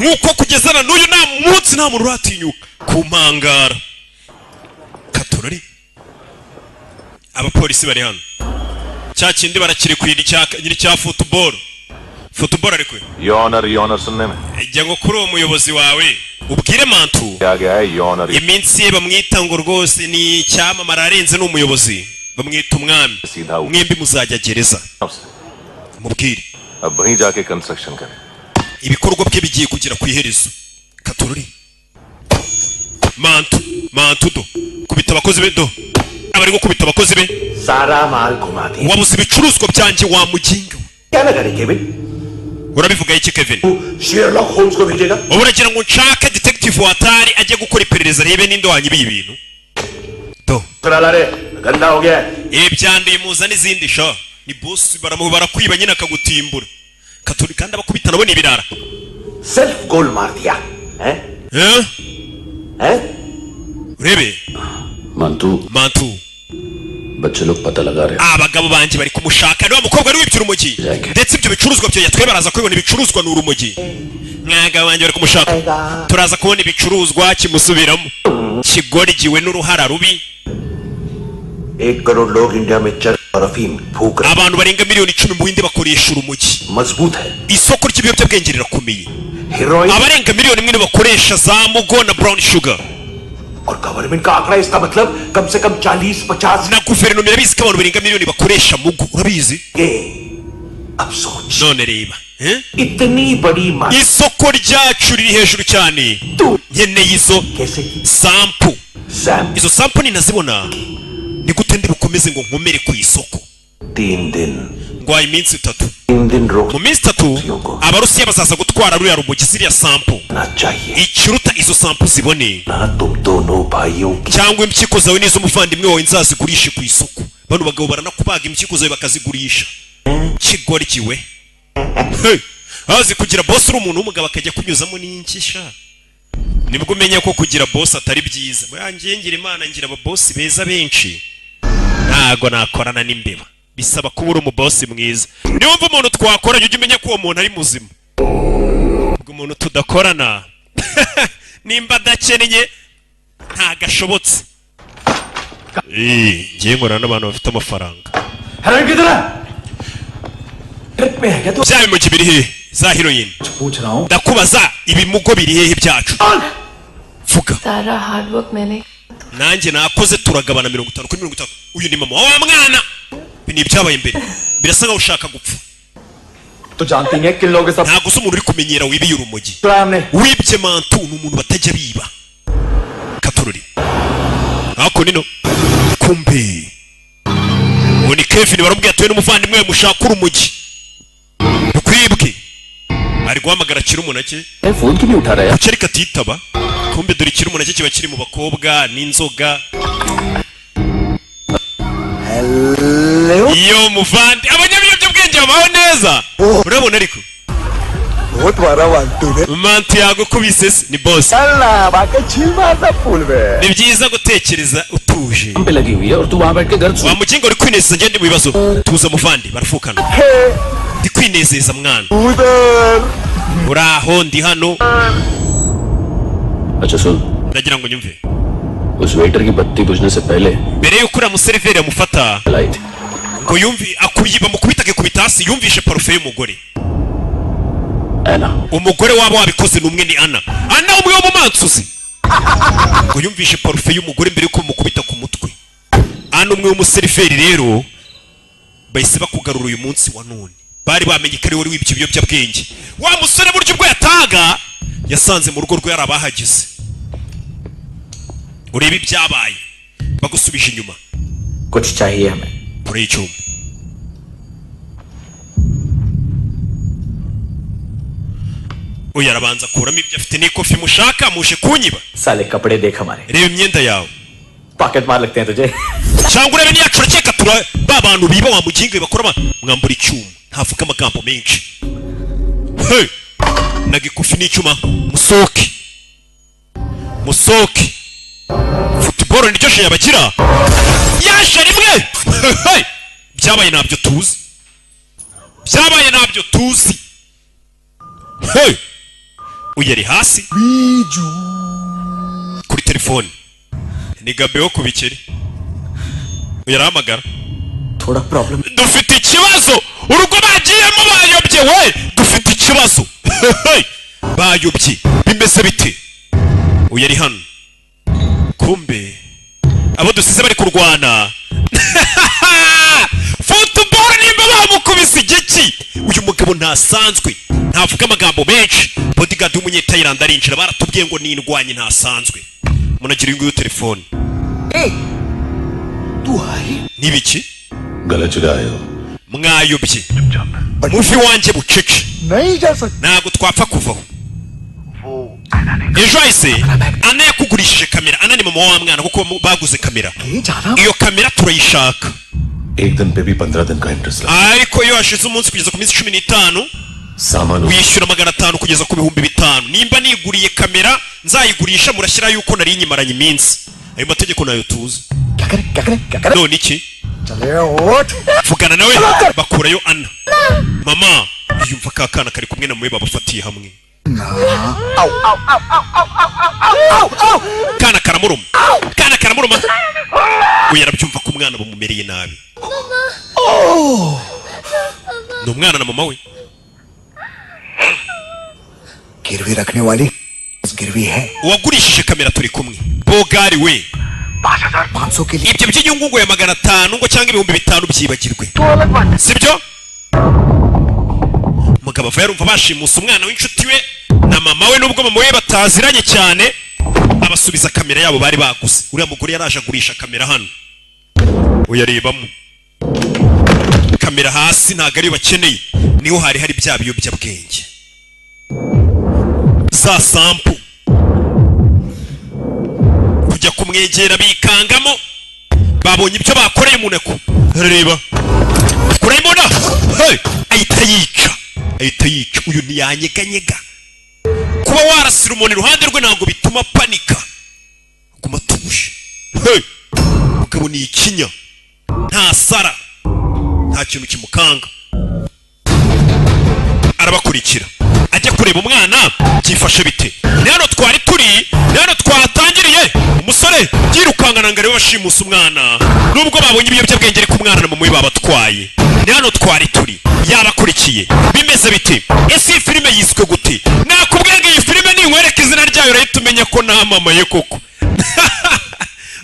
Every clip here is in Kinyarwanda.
nkuko kugezana n'uyu nta munsi nta muntu uratinyuka kumpangara. Katorori abapolisi bari hano cya kindi barakiri kwiri cya football ariko Your honor sunne mein ijya ngo kuri uwo muyobozi wawe ubwire Mantu iminsi ye bamwita ngo rwose ni cyamamara arenze n'umuyobozi bamwita umwami mwembi muzajya gereza mubwire ab wahin jaake construction kare ibikorwa bye bigiye kugera ku iherezo. Katorori Mantu do kubita abakozi be do abari gukubita abakozi be सारा माल घुमा दे wabuze ibicuruzwa byanjye wa muginga क्या ना करे Kevin urabivuga iki Kevin Sherlock Holmes को भेजेगा uragira ngo nshake detective watari ajye gukora iperereza rebe ninde wanyibi ibintu do चला रे गंदा हो गया ibyandiye muza n'izindi sha ni boss barakwiba nyine akagutimbura. Katorori kandi abakubita nabo ni ibirara self goal मार दिया हैं हैं urebe Mantu बच्चे लोग पता लगा रहे हैं abagabo banjye bari kumushaka niba mukobwa ari wibye urumogi ndetse ibyo bicuruzwa byo yatwe baraza kubibona ibicuruzwa n'urumogi mwaga banjye bari kumushaka turaza kubona ibicuruzwa kimusubiramo kigorigiwe n'uruhara rubi. 1 करोड़ लोग इंडिया में चरस और अफीम फूक रहे abantu barenga miliyoni 10 mu Buhinde bakoresha urumogi मजबूत है isoko ry'ibiyobyabwenge rirakomeye heroine abarenga miliyoni 1 bakoresha za mugo na brown sugar और गवर्नमेंट का आंकड़ा इसका मतलब कम से कम 40-50 na guverinoma irabizi ko abantu barenga miliyoni bakoresha mugo urabizi के अब सोच none reba इतनी बड़ी मात्रा isoko ryacu riri hejuru cyane nkeneye izo कैसे sample Sam izo sample ninazibona ni gute ndi bukomeze ngo nkomere ku isoko 3 दिन ngwaye iminsi 3 3 दिन रोक mu minsi 3 abarusiya bazaza gutwara ruriya rumogi ziriya sample ना चाहिए ikiruta izo sample zibone ना तुम दोनों भाइयों की cyangwa impyiko zawe n'iz'umuvandimwe wawe nzazigurishe ku isoko bano bagabo baranakubaga impyiko zawe bakazigurisha kigorikiwe azi kugira boss uri umuntu w'umugabo akajya kunyuzamo n'inkisha nibwo umenya ko kugira boss atari byiza yangiye ngira imana ngira aba boss beza benshi ntago nakorana n'imbeba bisaba kuba uri umubosi mwiza niyo mva umuntu twakoranye ujye umenya ko uwo muntu ari muzima ubwo umuntu tudakorana nimba adakeneye ntagashobotse ngiye nkorana n'abantu bafite amafaranga हैरान किधर है ट्रिप में है क्या तू bya bimugi biri hehe za heroine पूछ रहा हूँ ndakubaza ibimugo biri hehe byacu vuga सारा हार्ड वर्क मैंने nanjye nakoze turagabana 50 kuri 50 uyu ni mama wa mwana ni ibyabaye imbere birasa nkaho ushaka gupfa तो जानती है किन लोगों के साथ ntago se umuntu uri kumenyera wibiye urumogi हमने wibye Mantu ni umuntu batajya biba. Katorori ako nino kumbe uni Kevin barambwiye atuye n'umuvandimwe we mushaka urumogi ukwibwe ari guhamagara kiri umunake phone क्यों नहीं उठा रहा है kuki ariko atitaba kumbe dore kiri umunake kiba kiri mu bakobwa n'inzoga iyo muvandi abanyabiyobyabwenge babaho neza urabona ariko बहुत बड़ा वांटू है Mantu yagukubise ni boss चलना बाकी छील मारता फूल में ni byiza gutekereza utuje पे लगी हुई है और तू वहां बैठ के घर wa mugingo uri kwinezeza ngende mu bibazo tuza muvandi barafukana ndi kwinezeza mwana उधर uraho ndi hano अच्छा सुन ndagira ngo nyumve उस वेटर की बत्ती बुझने से पहले mbere yuko uriya museriveri amufata लाई थी ngo yumvi akuyiba mukubita akikubita hasi yumvishe parufe y'umugore ऐना umugore wabo wabikoze n'umwe ni Ana umwe wo mu mansuzi ngo yumvishe parufe y'umugore mbere yuko mukubita ku mutwe Ana umwe w'umuseriveri rero bahise bakugarura uyu munsi wa none bari bamenye ko ari wari wibye ibiyobyabwenge wa musore buryo ubwo yataga yasanze mu rugo rwe yari abahagize urebe ibyabaye bagusubije inyuma कुछ चाहिए हमें kuri icyuma uyu arabanza kuramo ibyo afite n'ikofi mushaka muje kunyiba साले कपड़े देख हमारे reba imyenda yawe pocket मार लगते हैं तुझे cyangwa urebe niyacu urakeka tura ba bantu biba wa mugingo bakora mwambura icyuma ntavuga amagambo menshi hey nagikufi n'icyuma musoke football niryo je yabagira yashe rimwe hey byabaye nabyo tuzi hey uyu ari hasi kuri telefone ni Gabe wo ku bikeri uyu arahamagara थोड़ा problem dufite ikibazo urugo bagiyemo bayobye we dufite ikibazo bayobye bimeze bite uyu ari hano kumbe abo dusize bari kurwana football nimba bamukubise igiki uyu mugabo ntasanzwe ntavuga amagambo menshi bodyguard w'umunyetayilandi arinjira baratubwiye ngo ni indwanyi ntasanzwe munagira ingo yo telefone तू आई nibiki गलत जगह आए हो mwayobye muvi wanjye bucece नहीं जा सकता ntabwo twapfa kuvaho ejo hahise ana yakugurishije kamera ana ni mama wa mwana kuko baguze kamera iyo kamera turayishaka एक दिन पे भी 15 दिन का इंटरेस्ट लगा ariko iyo hashize umunsi kugeza ku minsi 15 सामान wishyura 500 kugeza ku bihumbi 5 nimba niguriye kamera nzayigurisha murashyira yuko nari nyimaranye iminsi ayo mategeko nayo tuzi क्या करे none iki चले ओट vugana nawe bakurayo ana mama yumva ka kana kari kumwe na muwe babafatiye hamwe kana karamuruma uyu arabyumva ko umwana bamumereye nabi ni umwana na mama we गिरवी रखने वाली गिरवी है uwagurishije kamera turi kumwe bogari we 5,500 के लिए ibyo by'inyungu ngo ya 500 ngo cyangwa ibihumbi 5 byibagirwe sibyo mugabo ava yarumva bashimusa umwana w'inshuti we na mama we nubwo mama we bataziranye cyane abasubiza kamera yabo bari baguze uriya mugore yaraje agurisha kamera hano uyarebamo kamera hasi ntago ari bakeneye niho hari bya biyobyabwenge za sampu kujya kumwegera bikangamo babonye ibyo bakoreye umuneko reba kurayimona ahita yica uyu ntiyanyeganyega kuba warasira umuntu iruhande rwe ntabwo bituma panika guma tuje mugabo ni ikinya nta sara nta kintu kimukanga arabakurikira ajya kureba umwana byifashe bite ni hano twari turi ni hano twatangiriye umusore yirukangana ngo arebe bashimusa umwana nubwo babonye ibiyobyabwenge ariko umwana na mama we babatwaye ni hano twari turi yabakurikiye bimeze bite ese iyi filime yiswe gute nakubwiye ngo iyi filime ninkwereka izina ryayo urahita umenya ko namamaye koko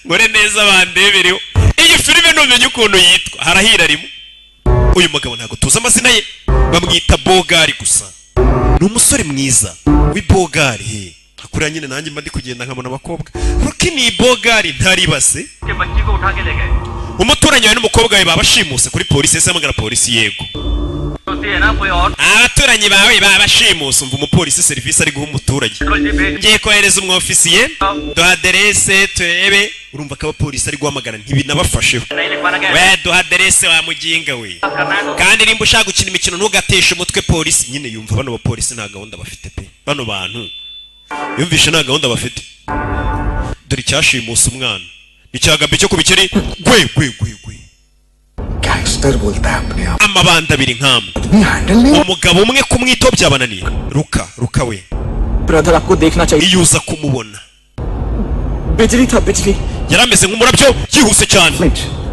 ngore neza bandebereho iyi filime numenye ukuntu yitwa harahira arimo uyu mugabo ntabwo tuzi amazina ye bamwita bogari gusa ni umusore mwiza w'ibogari hakuriya nyine nanjye mba ndi kugenda nkabona abakobwa ruki ni bogari ntaribase umuturanyi wawe n'umukobwa we babashimuse kuri polisi ese amagara polisi yego abaturanyi bawe babashimuse umva umupolisi serivisi ari guha umuturage ngiye kohereza umwofisiye duha aderese turebe urumva ko abapolisi ari guhamagara ntibinabafasheho we duha aderese wa muginga we kandi nimba ushaka gukina imikino ntugateshe umutwe polisi nyine yumva bano bapolisi nta gahunda bafite pe bano bantu yumvishe nta gahunda bafite dore icyashimusa umwana icyagabye cyo kubikeri gwe gangster बोलता है अपने आप amabanda abiri nk'amwe आदमी हैंडल नहीं umugabo umwe kumwitaho byabananiye ruka we brother आपको देखना चाहिए iyo uza kumubona बिजली था बिजली yari ameze nk'umurabyo yihuse cyane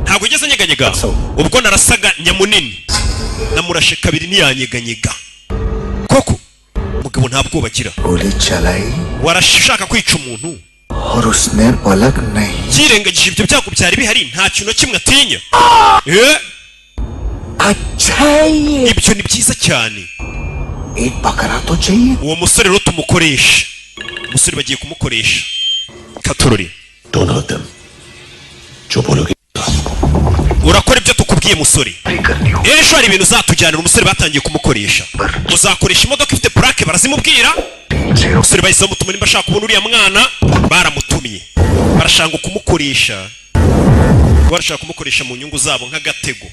ntabwo ugeze anyeganyega ubwo narasaga nyamunini namurashe kabiri ntiyanyeganyega koko umugabo nta bwoba agira गोली चलाई warashaka kwica umuntu और उसने पलक नहीं yirengagije ibyo byago byari bihari nta kintu na kimwe atinya अच्छा ये ibyo ni byiza cyane एक बकरा तो चाहिए uwo musore rero tumukoresha umusore bagiye kumukoresha katorori Don't hurt them. जो बोलोगे urakora ibyo tukubwiye musore ejo hari ibintu uzatujyanira umusore batangiye kumukoresha uzakoresha imodoka ifite plaque barazimubwira umusore bahise bamutuma nimba ashaka kubona uriya mwana baramutumye barashaka kumukoresha barashaka kumukoresha mu nyungu zabo nk'agatego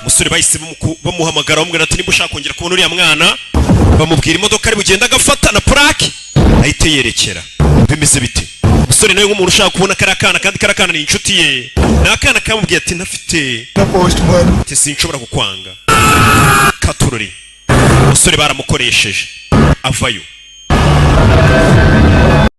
umusore bahise bamuhamagara bamubwira ati nimba ushaka kongera kubona uriya mwana bamubwira imodoka ari bugenda agafata na plaque ahite yerekera bimeze bite umusore nawe nk'umuntu ushaka kubona kariya kana kandi kariya kana ni inshuti ye ni akana kamubwiye ati ntafite ati sinshobora kukwanga katurori umusore baramukoresheje avayo